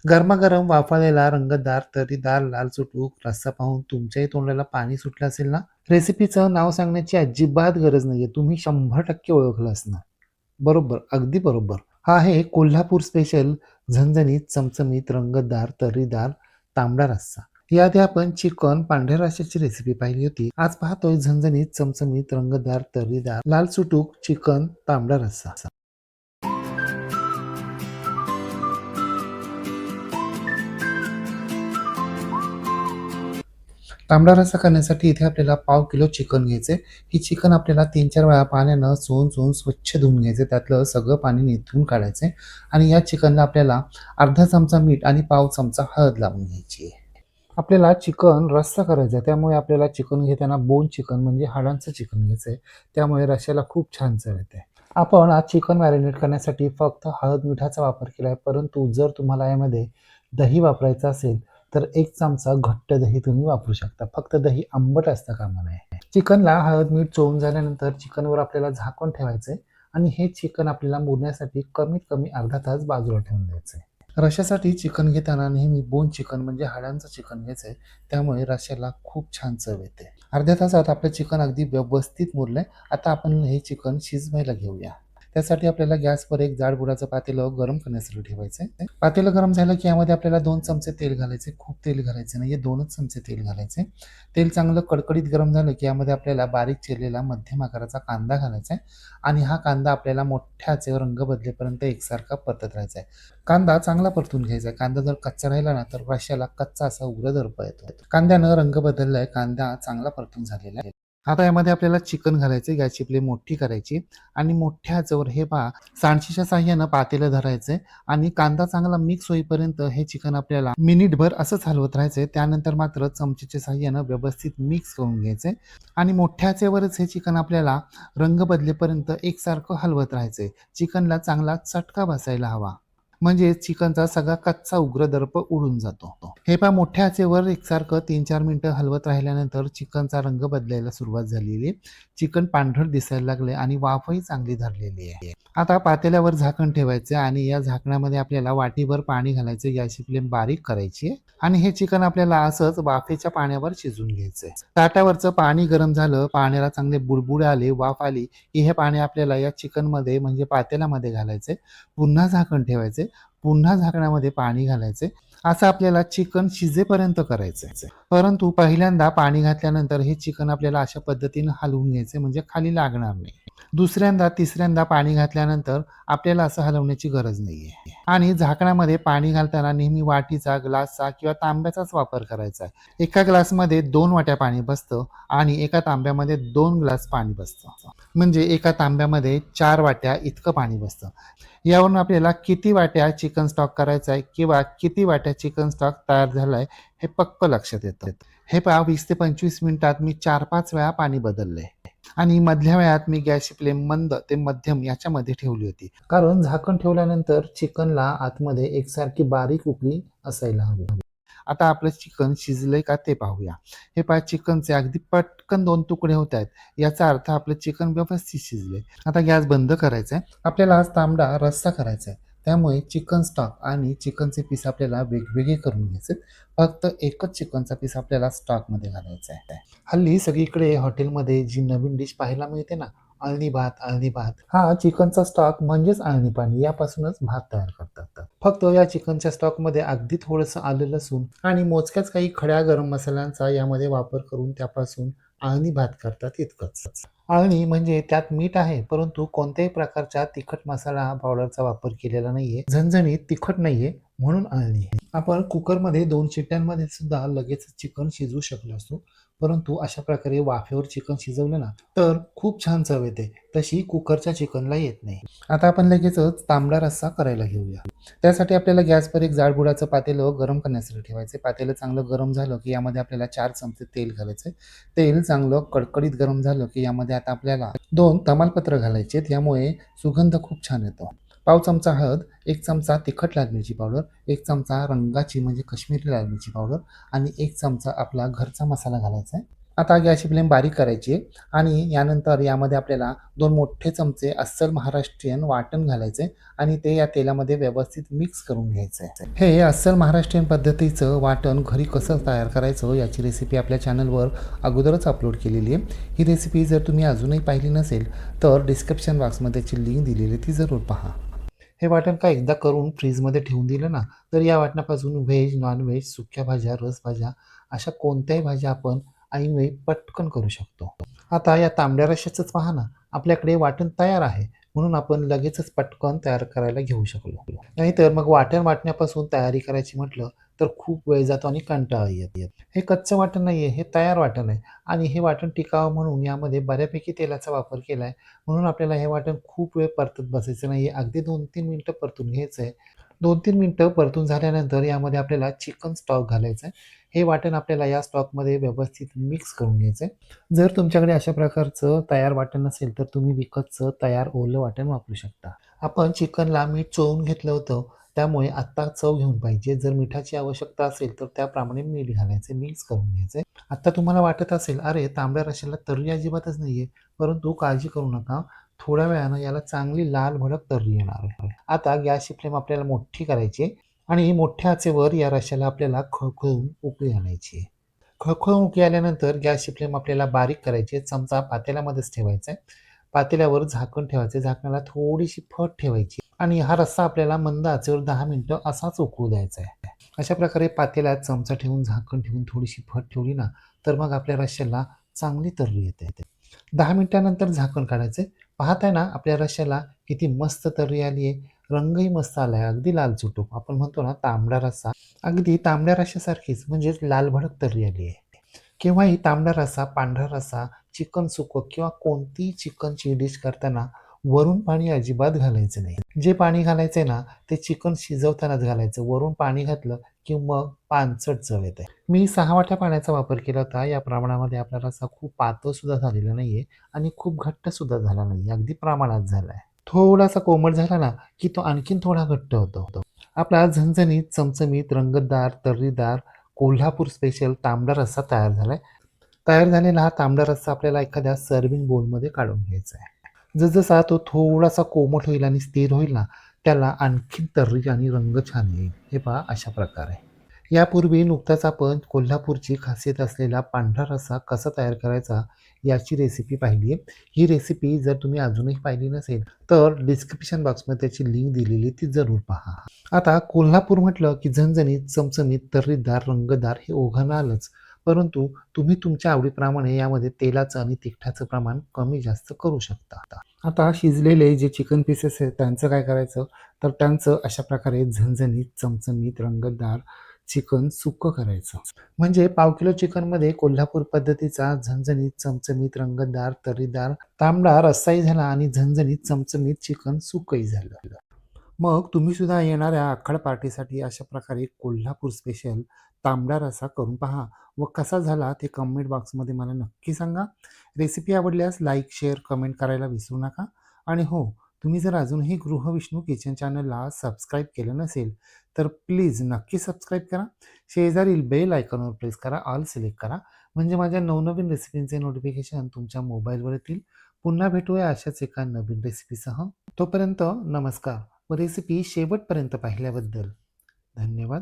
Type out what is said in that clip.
गरमागरम वाफाळलेला रंगतदार तर्रीदार लाल चुटूक रस्सा पाहून तुमच्याही तोंडाला पाणी सुटलं असेल ना? रेसिपीचं नाव सांगण्याची अजिबात गरज नाहीये. तुम्ही 100% ओळखलं असणार. बरोबर, अगदी बरोबर. हा आहे कोल्हापूर स्पेशल झणझणीत, चमचमीत, रंगतदार, तर्रीदार तांबडा रस्सा. याआधी आपण चिकन पांढऱ्या रस्स्याची रेसिपी पाहिली होती. आज पाहतोय झणझणीत, चमचमीत, रंगतदार, तर्रीदार, लाल सुटूक चिकन तांबडा रस्सा. तांबडा रस्सा करण्यासाठी इथे आपल्याला पाव किलो चिकन घ्यायचे. ही चिकन आपल्याला 3-4 वेळा पाण्यानं चोळून स्वच्छ धुवून घ्यायचे. त्यातलं सगळं पाणी निथळून काढायचे आणि या चिकनला आपल्याला अर्धा चमचा मीठ आणि पाव चमचा हळद लावून घ्यायची आहे. आपल्याला चिकन रस्सा करायचा आहे, त्यामुळे आपल्याला चिकन घेताना बोन चिकन म्हणजे हाडांचं चिकन घ्यायचं आहे. त्यामुळे रश्श्याला खूप छान चव येते. आपण आज चिकन मॅरिनेट करण्यासाठी फक्त हळद मिठाचा वापर केला आहे, परंतु जर तुम्हाला यामध्ये दही वापरायचं असेल तर 1 चमचा घट्ट दही तुम्ही वापरू शकता. फक्त दही आंबट असता कामा नये. चिकनला हळद मीठ चोळून झाल्यानंतर चिकनवर आपल्याला झाकण ठेवायचं आहे आणि हे चिकन आपल्याला मुरण्यासाठी कमीत कमी अर्धा तास बाजूला ठेवून द्यायचं आहे. रश्श्यासाठी चिकन घेताना नेहमी बोन चिकन म्हणजे हाडांचं चिकन घ्यायचं आहे. त्यामुळे रश्श्याला खूप छान चव येते. अर्ध्या तासात आपलं चिकन अगदी व्यवस्थित मुरलंय. आता आपण हे चिकन शिजवायला घेऊया. त्यासाठी आपल्याला गॅसवर एक जाड बुडाचं पातेलं गरम करण्यासाठी ठेवायचं आहे. पातेलं गरम झालं की यामध्ये आपल्याला 2 चमचे तेल घालायचे. खूप तेल घालायचं नाहीये, 2च चमचे तेल घालायचे. तेल चांगलं कडकडीत गरम झालं की यामध्ये आपल्याला बारीक चिरलेला मध्यम आकाराचा कांदा घालायचा आहे आणि हा कांदा आपल्याला मोठ्या आचेवर रंग बदलेपर्यंत एकसारखा परतत राहायचा आहे. कांदा चांगला परतून घ्यायचा आहे. कांदा जर कच्चा राहिला ना तर रश्श्याला कच्चा असा उग्र दर्प येतो. कांद्यानं रंग बदललाय, कांदा चांगला परतून झालेला आहे. आता यामध्ये आपल्याला चिकन घालायचे. गॅसची फ्लेम मोठी करायची आणि मोठ्या आचेवर हे पहा सांडशीच्या साहाय्यानं पातेलं धरायचे आणि कांदा चांगला मिक्स होईपर्यंत हे चिकन आपल्याला मिनिटभर असंच हलवत राहायचे. त्यानंतर मात्र चमचेच्या साहाय्यानं व्यवस्थित मिक्स करून घ्यायचे आणि मोठ्या आचेवरच हे चिकन आपल्याला रंग बदलेपर्यंत एकसारखं हलवत राहायचे. चिकनला चांगला चटका बसायला हवा, म्हणजे चिकनचा सगळा कच्चा उग्र दर्प उडून जातो. हे पहा मोठ्या आचेवर एकसारखं 3-4 मिनिटं हलवत राहिल्यानंतर चिकनचा रंग बदलायला सुरुवात झालेली आहे. चिकन पांढरट दिसायला लागले आणि वाफही चांगली धरलेली आहे. आता पातेल्यावर झाकण ठेवायचे आणि या झाकणामध्ये आपल्याला वाटीभर पाणी घालायचे. गॅसची फ्लेम बारीक करायची आणि हे चिकन आपल्याला असंच वाफेच्या पाण्यावर शिजून घ्यायचंय. ताटावरचं पाणी गरम झालं, पाण्याला चांगले बुडबुडे आले, वाफ आली की हे पाणी आपल्याला या चिकनमध्ये म्हणजे पातेल्यामध्ये घालायचे. पुन्हा झाकण ठेवायचे, पुन्हा झाकणामध्ये पाणी घालायचे. असं आपल्याला चिकन शिजेपर्यंत करायचंय. परंतु पहिल्यांदा पाणी घातल्यानंतर हे चिकन आपल्याला अशा पद्धतीनं हलवून घ्यायचे, म्हणजे खाली लागणार नाही. दुसऱ्यांदा तिसऱ्यांदा पाणी घातल्यानंतर आपल्याला असं हलवण्याची गरज नाहीये आणि झाकणामध्ये पाणी घालताना नेहमी वाटीचा, ग्लासचा किंवा तांब्याचाच वापर करायचा आहे. एका ग्लासमध्ये 2 वाट्या पाणी बसतं आणि एका तांब्यामध्ये 2 ग्लास पाणी बसतं, म्हणजे एका तांब्यामध्ये 4 वाट्या इतकं पाणी बसतं. यावरून आपल्याला किती वाट्या चिकन स्टॉक करायचा आहे किंवा किती वाट्या चिकन स्टॉक तयार झालाय हे पक्क लक्षात येतं. हे पहा 20 ते 25 मिनिटात मी 4-5 वेळा पाणी बदललंय आणि मधल्या वेळात मी गॅसची फ्लेम मंद ते मध्यम याच्यामध्ये ठेवली होती, कारण झाकण ठेवल्यानंतर चिकनला आतमध्ये एकसारखी बारीक उकळी असायला हवी. आता आपलं चिकन शिजलंय का ते पाहूया. हे पहा चिकनचे अगदी पटकन 2 तुकडे होत आहेत, याचा अर्थ आपलं चिकन व्यवस्थित शिजले. आता गॅस बंद करायचा आहे. आपल्याला आज तांबडा रस्सा करायचा आहे, त्यामुळे चिकन स्टॉक आणि चिकनचे पीस आपल्याला वेगवेगळे करून घ्यायचे. फक्त एकच चिकनचा पीस आपल्याला स्टॉकमध्ये घालायचा आहे. हल्ली सगळीकडे हॉटेलमध्ये जी नवीन डिश पाहायला मिळते ना, अळणी भात. अळणी भात हा चिकनचा स्टॉक म्हणजेच अळणी पाणी, यापासूनच भात तयार करतात. फक्त या चिकनच्या स्टॉकमध्ये अगदी थोडंसं आलं लसूण आणि मोजक्याच काही खड्या गरम मसाल्यांचा यामध्ये वापर करून त्यापासून अळणी भात करतात, इतकंच. अळणी म्हणजे त्यात मीठ आहे, परंतु कोणत्याही प्रकारच्या तिखट मसाला पावडरचा वापर केलेला नाहीये. झणझणीत तिखट नाहीये, म्हणून अळणी. आपण कुकरमध्ये 2 शिट्ट्यांमध्ये सुद्धा लगेच चिकन शिजवू शकलो असतो, परंतु अशा प्रकारे वाफेवर चिकन शिजवलं ना तर खूप छान चव येते, तशी कुकरच्या चिकनला येत नाही. आता आपण लगेचच तांबडा रस्सा करायला घेऊया. त्यासाठी आपल्याला गॅसवर एक जाड बुडाचं पातेलं गरम करण्यासाठी ठेवायचे. पातेलं चांगलं गरम झालं की यामध्ये आपल्याला 4 चमचे तेल घालायचे. तेल चांगलं कडकडीत गरम झालं की यामध्ये आता आपल्याला 2 तमालपत्र घालायचे, यामुळे सुगंध खूप छान येतो. पाव चमचा हळद, 1 चमचा तिखट लाल मिरची पावडर, 1 चमचा रंगाची म्हणजे काश्मीरी लाल मिरची पावडर आणि 1 चमचा आपला घरचा मसाला घालायचा आहे. आता गॅसची फ्लेम बारीक करायची आहे आणि यानंतर यामध्ये आपल्याला 2 मोठे चमचे अस्सल महाराष्ट्रीयन वाटण घालायचे आणि ते या तेलामध्ये व्यवस्थित मिक्स करून घ्यायचं आहे. हे अस्सल महाराष्ट्रीयन पद्धतीचं वाटण घरी कसं तयार करायचं याची रेसिपी आपल्या चॅनलवर अगोदरच अपलोड केलेली आहे. ही रेसिपी जर तुम्ही अजूनही पाहिली नसेल तर डिस्क्रिप्शन बॉक्समध्ये त्याची लिंक दिलेली आहे, ती जरूर पहा. हे वाटण काय एकदा करून फ्रीजमध्ये ठेवून दिलं ना, तर या वाटणापासून व्हेज, नॉन-व्हेज, सुक्या भाज्या, रसभाज्या अशा कोणत्याही भाज्या आपण ऐनवेळी पटकन करू शकतो. आता या तांबड्या रश्श्याचंच पहा ना, आपल्याकडे वाटण तयार आहे, म्हणून आपण लगेचच पटकन तयार करायला घेऊ शकलो. नाहीतर मग वाटण वाटण्यापासून तयारी करायची म्हटलं, तर खूप वेळ जातो आणि कंटाळा येतो. हे कच्चं वाटण नाहीये, हे तयार वाटण आहे आणि हे वाटण टिकावं म्हणून यामध्ये बऱ्यापैकी तेलाचा वापर केला आहे. म्हणून आपल्याला हे वाटण खूप वेळ परतत बसायचं नाहीये. अगदी 2-3 मिनिटं परतून घ्यायचं आहे. 2-3 मिनिटं परतून झाल्यानंतर यामध्ये आपल्याला चिकन स्टॉक घालायचा आहे. हे वाटण आपल्याला या स्टॉकमध्ये व्यवस्थित मिक्स करून घ्यायचं आहे. जर तुमच्याकडे अशा प्रकारचं तयार वाटण नसेल, तर तुम्ही विकतचं तयार ओलं वाटण वापरू शकता. आपण चिकनला मीठ चोळून घेतलं होतं, त्यामुळे आत्ता चव घेऊन पाहिजे. जर मिठाची आवश्यकता असेल, तर त्याप्रमाणे मीठ घालायचं, मिक्स करून घ्यायचं. आता तुम्हाला वाटत असेल, "अरे, तांबड्या रस्स्याला तर्री अजिबातच नाहीये." परंतु काळजी करू नका. थोड्या वेळानं याला चांगली लाल भडक तर्री येणार आहे. आता गॅसची फ्लेम आपल्याला मोठी करायची आहे आणि मोठ्या आचेवर या रश्श्याला आपल्याला खळखळून उकळी आणायची आहे. खळखळून उकळी आल्यानंतर गॅसची फ्लेम आपल्याला बारीक करायची आहे. चमचा पातेल्यामध्येच ठेवायचा आहे. पातेल्यावर झाकण ठेवायचं. झाकणाला थोडीशी फट ठेवायची आणि हा रस्सा आपल्याला मंद आचेवर 10 मिनिटं असाच उकळू द्यायचा आहे. अशा प्रकारे पातेल्यात चमचा ठेवून, झाकण ठेवून थोडीशी फट ठेवली ना, तर मग आपल्या रश्श्याला चांगली तर्री येते. 10 मिनिटानंतर झाकण काढायचं. पाहताय ना आपल्या रश्श्याला किती मस्त तर्री आली आहे. रंगही मस्त आलाय. अगदी लालचुटूक. आपण म्हणतो ना तांबडा रस्सा, अगदी तांबड्या रश्श्यासारखीच म्हणजेच लाल भडक तर्री आली आहे. केव्हाही तांबडा रस्सा, पांढरा रस्सा, चिकन सुकं किंवा कोणतीही चिकनची डिश करताना वरून पाणी अजिबात घालायचं नाही. जे पाणी घालायचंय ना, ते चिकन शिजवतानाच घालायचं. वरून पाणी घातलं की मग पानसट चव येते. मी 6 वाट्या पाण्याचा वापर केला होता. या प्रमाणामध्ये आपला रस्सा खूप पातळ सुद्धा झालेला नाहीये आणि खूप घट्ट सुद्धा झाला नाहीये. अगदी प्रमाणात झालाय. थोडासा कोमट झाला ना, की तो आणखीन थोडा घट्ट होतो. आपला झणझणीत, चमचमीत, रंगतदार, तर्रीदार कोल्हापूर स्पेशल तांबडा रस्सा तयार झालाय. तयार झालेला हा तांबडा रस्सा आपल्याला एखाद्या सर्व्हिंग बोलमध्ये काढून घ्यायचा आहे. जसजसा तो थोडासा कोमट होईल आणि स्थिर होईल ना, त्याला आणखीन तर्री आणि रंग छान येईल. हे पहा अशा प्रकारे. यापूर्वी नुकताच आपण कोल्हापूरची खासियत असलेला पांढरा रस्सा कसा तयार करायचा याची रेसिपी पाहिली आहे. ही रेसिपी जर तुम्ही अजूनही पाहिली नसेल, तर डिस्क्रिप्शन बॉक्समध्ये त्याची लिंक दिलेली ती जरूर पहा. आता कोल्हापूर म्हटलं की झणझणीत, चमचमीत, तर्रीदार, रंगतदार हे ओघानं आलंच. परंतु तुम्ही तुमच्या आवडीप्रमाणे यामध्ये तेलाचं आणि तिखटाचं प्रमाण कमी जास्त करू शकता. आता शिजलेले जे चिकन पीसेस आहेत त्यांचं काय करायचं, तर त्यांचं अशा प्रकारे झणझणीत, चमचमीत, रंगतदार चिकन सुक्कं करायचं. म्हणजे पाव किलो चिकनमध्ये कोल्हापूर पद्धतीचा झणझणीत, चमचमीत, रंगतदार, तर्रीदार तांबडा रस्साही झाला आणि झणझणीत, चमचमीत चिकन सुक्कंही झालं. मग तुम्ही सुद्धा येणाऱ्या आखाड पार्टीसाठी अशा प्रकारे कोल्हापूर स्पेशल तांबडा रस्सा करून पहा व कसा झाला ते कमेंट बॉक्समध्ये मला नक्की सांगा. रेसिपी आवडल्यास लाईक, शेअर, कमेंट करायला विसरू नका. आणि हो, तुम्ही जर अजूनही गृहविष्णू किचन चॅनलला सबस्क्राईब केलं नसेल, तर प्लीज नक्की सबस्क्राईब करा. शेजारील बेल आयकॉनवर प्रेस करा, ऑल सिलेक्ट करा. म्हणजे माझ्या नवनवीन रेसिपींचे नोटिफिकेशन तुमच्या मोबाईलवर येतील. पुन्हा भेटूया अशाच एका नवीन रेसिपीसह. तोपर्यंत नमस्कार व रेसिपी शेवटपर्यंत पाहिल्याबद्दल धन्यवाद.